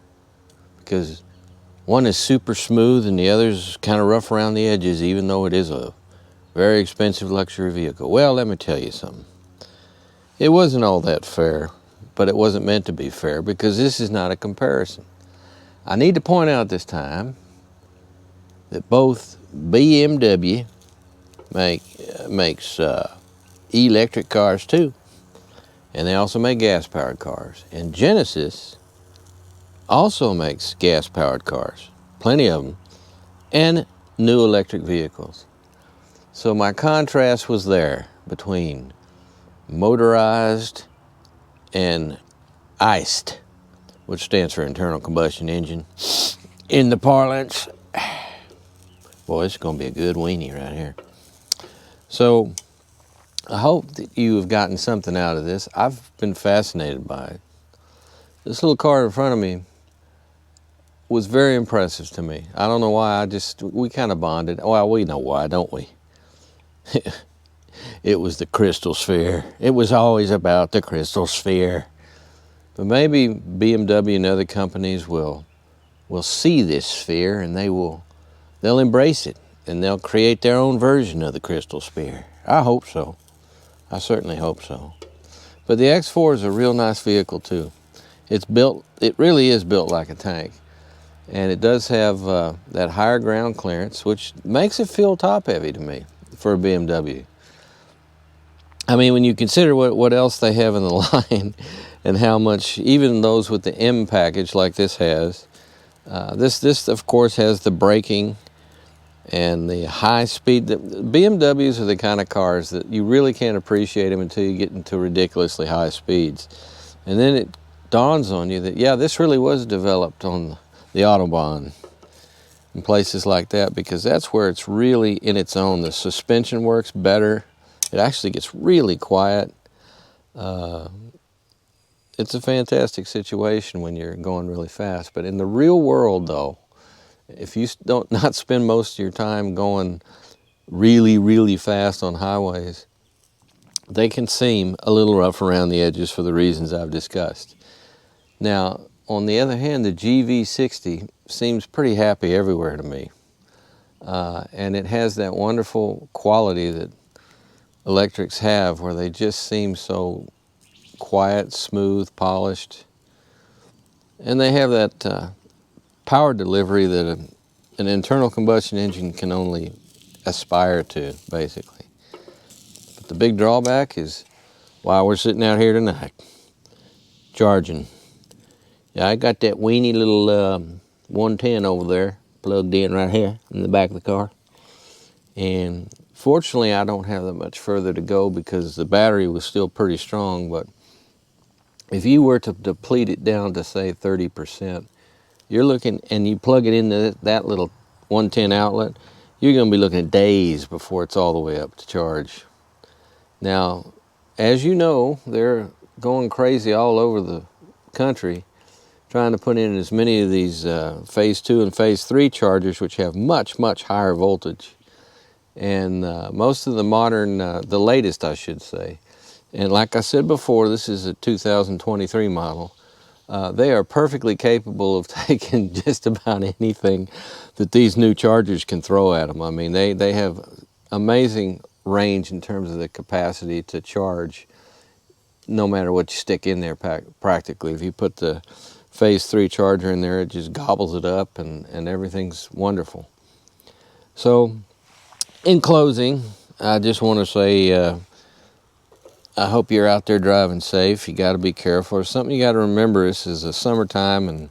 because one is super smooth and the other's kind of rough around the edges, even though it is a very expensive luxury vehicle. Well, let me tell you something. It wasn't all that fair, but it wasn't meant to be fair, because this is not a comparison. I need to point out this time that both BMW makes electric cars too, and they also make gas-powered cars. And Genesis also makes gas-powered cars, plenty of them, and new electric vehicles. So my contrast was there between motorized and iced, which stands for internal combustion engine in the parlance. Boy, it's going to be a good weenie right here. So I hope that you have gotten something out of this. I've been fascinated by it. This little car in front of me was very impressive to me. I don't know why, we kind of bonded. Well, we know why, don't we? It was the crystal sphere. It was always about the crystal sphere. But maybe BMW and other companies will see this sphere, and they'll embrace it, and they'll create their own version of the crystal sphere. I hope so. I certainly hope so. But the X4 is a real nice vehicle too. It really is built like a tank. And it does have that higher ground clearance, which makes it feel top heavy to me for a BMW. I mean, when you consider what else they have in the line, and how much, even those with the M package like this has, this of course has the braking and the high speed. The BMWs are the kind of cars that you really can't appreciate them until you get into ridiculously high speeds. And then it dawns on you that, yeah, this really was developed on the Autobahn and places like that, because that's where it's really in its own. The suspension works better. It actually gets really quiet. It's a fantastic situation when you're going really fast. But in the real world, though, if you don't not spend most of your time going really, really fast on highways, they can seem a little rough around the edges for the reasons I've discussed. Now, on the other hand, the GV60 seems pretty happy everywhere to me. And it has that wonderful quality that electrics have, where they just seem so quiet, smooth, polished. And they have that power delivery that an internal combustion engine can only aspire to, basically. But the big drawback is why we're sitting out here tonight, charging. Yeah, I got that weeny little 110 over there plugged in right here in the back of the car. And fortunately, I don't have that much further to go because the battery was still pretty strong. But if you were to deplete it down to, say, 30%, you're looking, and you plug it into that little 110 outlet, you're going to be looking at days before it's all the way up to charge. Now, as you know, they're going crazy all over the country trying to put in as many of these phase 2 and phase 3 chargers, which have much, much higher voltage. And most of the modern, the latest I should say, and like I said before, this is a 2023 model, they are perfectly capable of taking just about anything that these new chargers can throw at them. I mean, they have amazing range in terms of the capacity to charge no matter what you stick in there practically. If you put the phase 3 charger in there, it just gobbles it up, and everything's wonderful. So, in closing, I just want to say I hope you're out there driving safe. You got to be careful. There's something you got to remember. This is the summertime and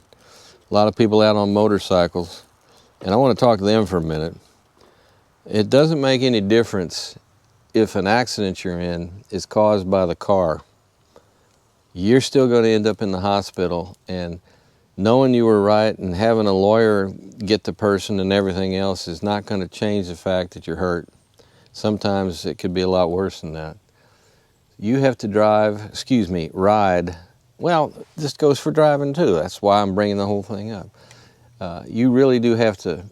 a lot of people out on motorcycles, and I want to talk to them for a minute. It doesn't make any difference if an accident you're in is caused by the car. You're still going to end up in the hospital, and knowing you were right and having a lawyer get the person and everything else is not going to change the fact that you're hurt. Sometimes it could be a lot worse than that. You have to ride. Well, this goes for driving too. That's why I'm bringing the whole thing up. You really do have to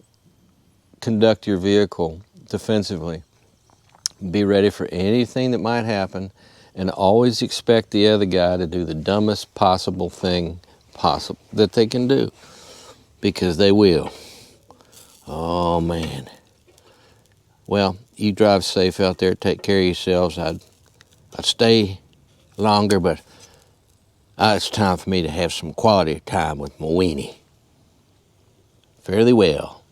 conduct your vehicle defensively. Be ready for anything that might happen, and always expect the other guy to do the dumbest possible thing possible that they can do, because they will. Oh man. Well, you drive safe out there. Take care of yourselves. I'd stay longer, but it's time for me to have some quality time with my weenie. Fare thee well.